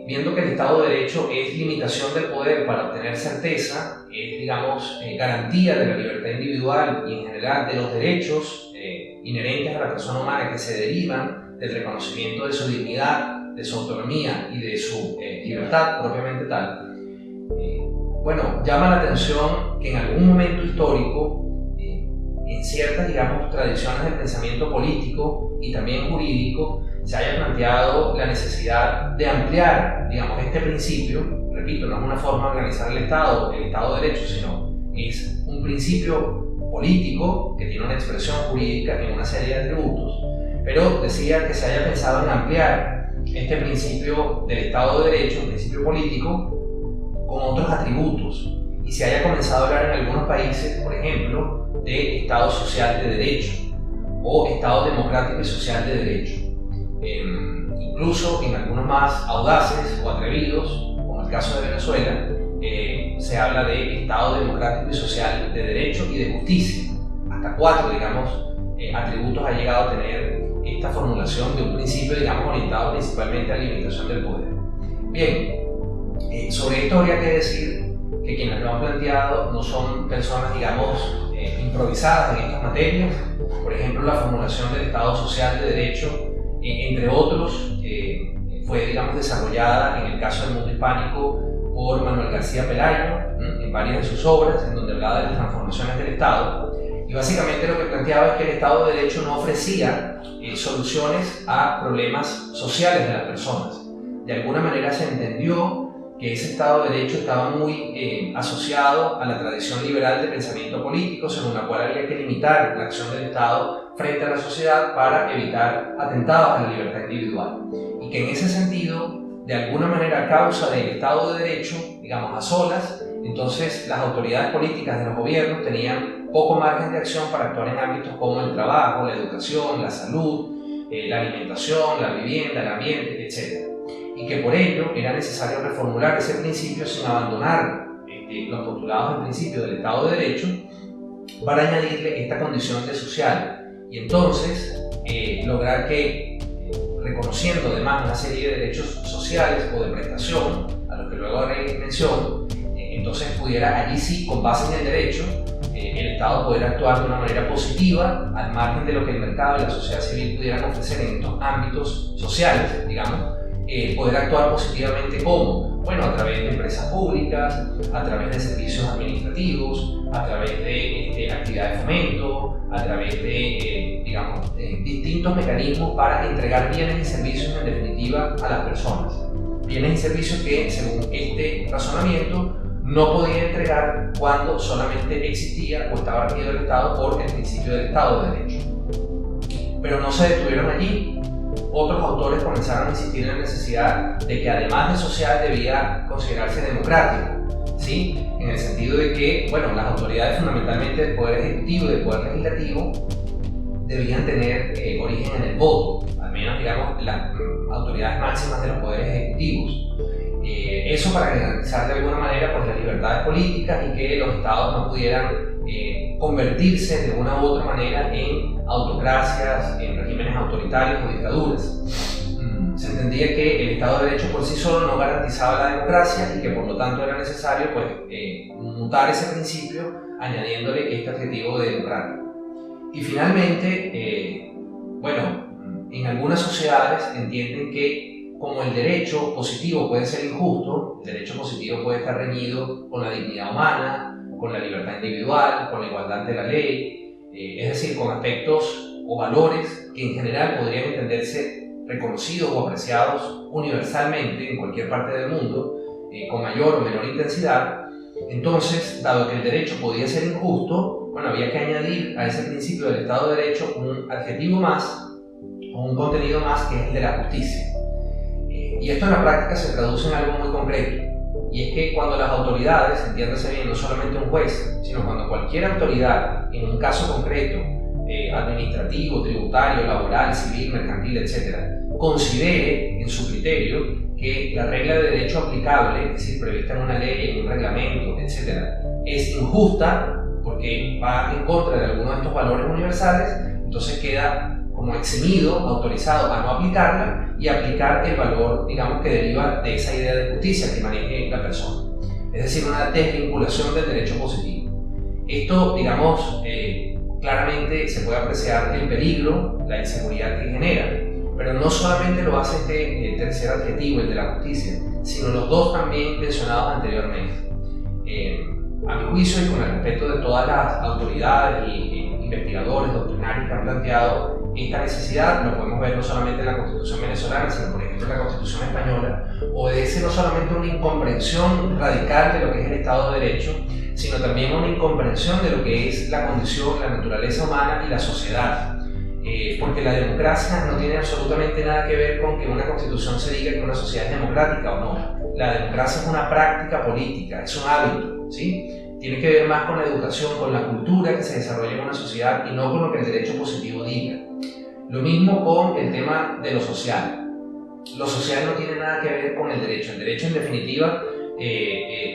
viendo que el Estado de Derecho es limitación del poder para obtener certeza, es, digamos, garantía de la libertad individual y en general de los derechos inherentes a la persona humana que se derivan del reconocimiento de su dignidad, de su autonomía y de su libertad propiamente tal, bueno, llama la atención que en algún momento histórico, en ciertas, digamos, tradiciones del pensamiento político y también jurídico, se haya planteado la necesidad de ampliar, digamos, este principio. Repito, no es una forma de organizar el Estado de Derecho, sino es un principio político que tiene una expresión jurídica en una serie de atributos, pero decía que se haya pensado en ampliar este principio del Estado de Derecho, un principio político, con otros atributos, y se haya comenzado a hablar en algunos países, por ejemplo, de Estado social de derecho o Estado democrático y social de derecho. Incluso en algunos más audaces o atrevidos, como el caso de Venezuela, se habla de Estado democrático y social de derecho y de justicia. Hasta 4, digamos, atributos ha llegado a tener esta formulación de un principio, digamos, orientado principalmente a la limitación del poder. Bien, sobre esto habría que decir que quienes lo han planteado no son personas, digamos, improvisadas en estas materias. Por ejemplo, la formulación del Estado social de derecho, entre otros, fue, digamos, desarrollada en el caso del mundo hispánico por Manuel García Pelayo, en varias de sus obras, en donde hablaba de las transformaciones del Estado. Y básicamente lo que planteaba es que el Estado de Derecho no ofrecía soluciones a problemas sociales de las personas. De alguna manera se entendió que ese Estado de Derecho estaba muy asociado a la tradición liberal de pensamiento político, según la cual había que limitar la acción del Estado frente a la sociedad para evitar atentados a la libertad individual. Y que en ese sentido, de alguna manera, a causa del Estado de Derecho, digamos, a solas, entonces las autoridades políticas de los gobiernos tenían poco margen de acción para actuar en ámbitos como el trabajo, la educación, la salud, la alimentación, la vivienda, el ambiente, etc. Y que por ello era necesario reformular ese principio sin abandonar los postulados del principio del Estado de Derecho para añadirle esta condición de social. Y entonces lograr que, reconociendo además una serie de derechos sociales o de prestación, a los que luego haré mención, entonces pudiera allí sí, con base en el derecho, el Estado poder actuar de una manera positiva al margen de lo que el mercado y la sociedad civil pudieran ofrecer en estos ámbitos sociales, digamos, poder actuar positivamente como, bueno, a través de empresas públicas, a través de servicios administrativos, a través de actividades de fomento, a través de, digamos, distintos mecanismos para entregar bienes y servicios en definitiva a las personas. Bienes y servicios que, según este razonamiento, no podía entregar cuando solamente existía o estaba regido el Estado por el principio del Estado de Derecho. Pero no se detuvieron allí. Otros autores comenzaron a insistir en la necesidad de que además de social debía considerarse democrático, ¿sí? En el sentido de que, bueno, las autoridades fundamentalmente del Poder Ejecutivo y del Poder Legislativo debían tener origen en el voto, al menos, digamos, las autoridades máximas de los poderes ejecutivos. Eso para garantizar de alguna manera pues, las libertades políticas y que los estados no pudieran convertirse de una u otra manera en autocracias, en regímenes autoritarios o dictaduras. Se entendía que el Estado de Derecho por sí solo no garantizaba la democracia y que por lo tanto era necesario pues, mutar ese principio añadiéndole este adjetivo de democrático. Y finalmente, bueno, en algunas sociedades entienden que como el derecho positivo puede ser injusto, el derecho positivo puede estar reñido con la dignidad humana, con la libertad individual, con la igualdad ante la ley, es decir, con aspectos o valores que en general podrían entenderse reconocidos o apreciados universalmente en cualquier parte del mundo, con mayor o menor intensidad. Entonces, dado que el derecho podía ser injusto, bueno, había que añadir a ese principio del Estado de Derecho un adjetivo más o un contenido más que es el de la justicia. Y esto en la práctica se traduce en algo muy concreto, y es que cuando las autoridades, entiéndase bien, no solamente un juez, sino cuando cualquier autoridad, en un caso concreto, administrativo, tributario, laboral, civil, mercantil, etc., considere en su criterio que la regla de derecho aplicable, es decir, prevista en una ley, en un reglamento, etc., es injusta porque va en contra de algunos de estos valores universales, entonces queda como eximido, autorizado a no aplicarla y aplicar el valor, digamos, que deriva de esa idea de justicia que maneje la persona. Es decir, una desvinculación del derecho positivo. Esto, digamos, claramente se puede apreciar el peligro, la inseguridad que genera, pero no solamente lo hace este tercer adjetivo, el de la justicia, sino los dos también mencionados anteriormente. A mi juicio, y con el respeto de todas las autoridades y investigadores, doctrinarios que han planteado esta necesidad, lo podemos ver no solamente en la Constitución venezolana, sino por ejemplo en la Constitución española, obedece no solamente a una incomprensión radical de lo que es el Estado de Derecho, sino también a una incomprensión de lo que es la condición, la naturaleza humana y la sociedad. Porque la democracia no tiene absolutamente nada que ver con que una constitución se diga que una sociedad es democrática o no. La democracia es una práctica política, es un hábito, ¿sí? Tiene que ver más con la educación, con la cultura que se desarrolla en una sociedad y no con lo que el derecho positivo diga. Lo mismo con el tema de lo social. Lo social no tiene nada que ver con el derecho. El derecho, en definitiva,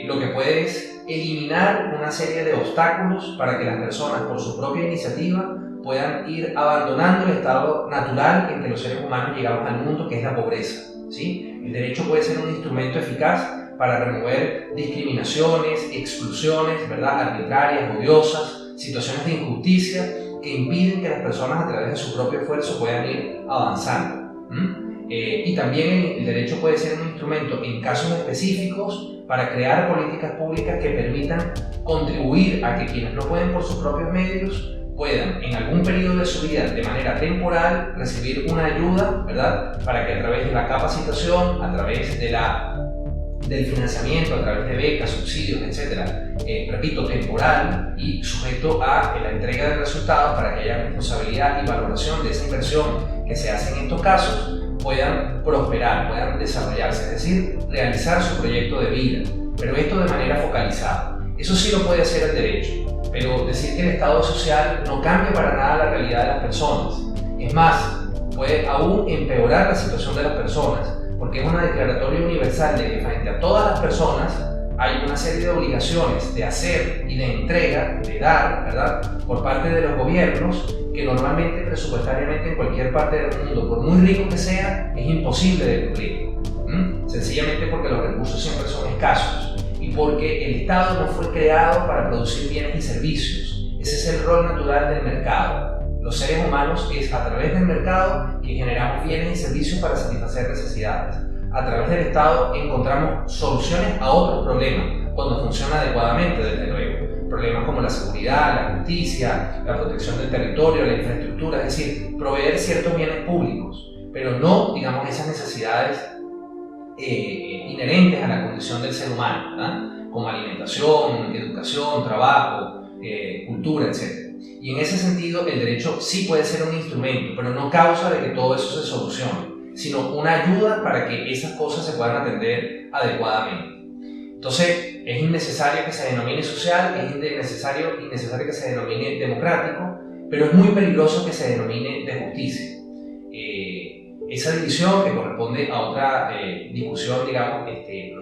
lo que puede es eliminar una serie de obstáculos para que las personas, por su propia iniciativa, puedan ir abandonando el estado natural en que los seres humanos llegamos al mundo, que es la pobreza, ¿sí? El derecho puede ser un instrumento eficaz para remover discriminaciones, exclusiones, ¿verdad?, arbitrarias, odiosas, situaciones de injusticia que impiden que las personas a través de su propio esfuerzo puedan ir avanzando. Y también el derecho puede ser un instrumento en casos específicos para crear políticas públicas que permitan contribuir a que quienes no pueden por sus propios medios puedan en algún periodo de su vida de manera temporal recibir una ayuda, ¿verdad?, para que a través de la capacitación, a través de del financiamiento, a través de becas, subsidios, etcétera, repito, temporal y sujeto a la entrega de resultados para que haya responsabilidad y valoración de esa inversión que se hace en estos casos, puedan prosperar, puedan desarrollarse, es decir, realizar su proyecto de vida, pero esto de manera focalizada. Eso sí lo puede hacer el derecho, pero decir que el Estado social no cambia para nada la realidad de las personas. Es más, puede aún empeorar la situación de las personas, porque es una declaratoria universal de que frente a todas las personas hay una serie de obligaciones de hacer y de entrega, de dar, ¿verdad?, por parte de los gobiernos, que normalmente presupuestariamente en cualquier parte del mundo, por muy rico que sea, es imposible de cumplir. Sencillamente porque los recursos siempre son escasos y porque el Estado no fue creado para producir bienes y servicios. Ese es el rol natural del mercado. Los seres humanos es a través del mercado que generamos bienes y servicios para satisfacer necesidades. A través del Estado encontramos soluciones a otros problemas, cuando funciona adecuadamente, desde luego. Problemas como la seguridad, la justicia, la protección del territorio, la infraestructura, es decir, proveer ciertos bienes públicos, pero no, digamos, esas necesidades inherentes a la condición del ser humano, ¿verdad?, como alimentación, educación, trabajo, cultura, etc. Y en ese sentido, el derecho sí puede ser un instrumento, pero no causa de que todo eso se solucione, sino una ayuda para que esas cosas se puedan atender adecuadamente. Entonces, es innecesario que se denomine social, es innecesario que se denomine democrático, pero es muy peligroso que se denomine de justicia. Esa división, que corresponde a otra discusión, digamos,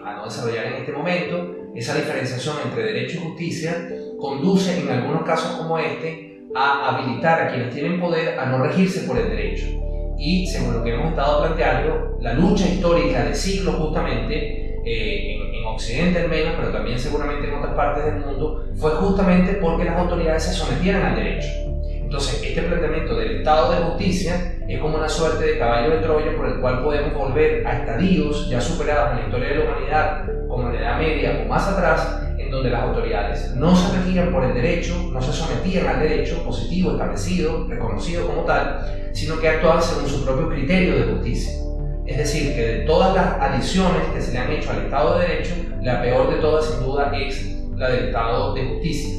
a no desarrollar en este momento, esa diferenciación entre derecho y justicia, conduce en algunos casos como este a habilitar a quienes tienen poder a no regirse por el derecho. Y según lo que hemos estado planteando, la lucha histórica de siglos justamente, en Occidente al menos, pero también seguramente en otras partes del mundo, fue justamente porque las autoridades se sometieran al derecho. Entonces, este planteamiento del Estado de justicia es como una suerte de caballo de Troya por el cual podemos volver a estadios ya superados en la historia de la humanidad, como en la Edad Media o más atrás, en donde las autoridades no se regían por el derecho, no se sometían al derecho positivo, establecido, reconocido como tal, sino que actuaban según su propio criterio de justicia. Es decir, que de todas las adiciones que se le han hecho al Estado de Derecho, la peor de todas sin duda es la del Estado de Justicia,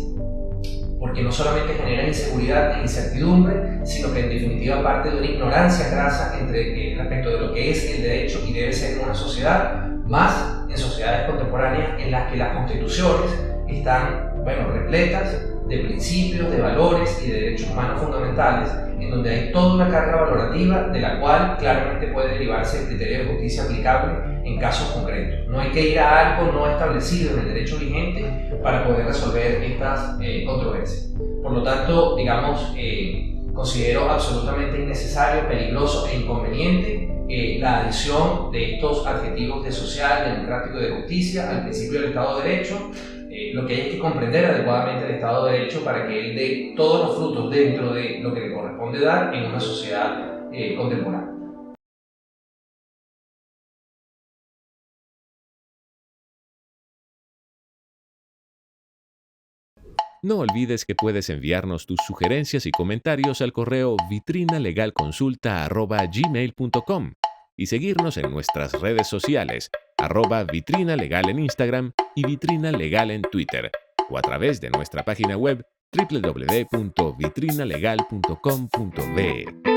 porque no solamente genera inseguridad e incertidumbre, sino que en definitiva parte de una ignorancia crasa respecto de lo que es el derecho y debe ser en una sociedad, más en sociedades contemporáneas en las que las constituciones están, repletas de principios, de valores y de derechos humanos fundamentales, en donde hay toda una carga valorativa de la cual claramente puede derivarse el criterio de justicia aplicable en casos concretos. No hay que ir a algo no establecido en el derecho vigente para poder resolver estas controversias. Por lo tanto, digamos, Considero absolutamente innecesario, peligroso e inconveniente la adición de estos adjetivos de social, democrático y de justicia al principio del Estado de Derecho. Lo que hay es que comprender adecuadamente el Estado de Derecho para que él dé todos los frutos dentro de lo que le corresponde dar en una sociedad contemporánea. No olvides que puedes enviarnos tus sugerencias y comentarios al correo vitrinalegalconsulta@gmail.com y seguirnos en nuestras redes sociales, @vitrinalegal en Instagram y Vitrina Legal en Twitter, o a través de nuestra página web www.vitrinalegal.com.be.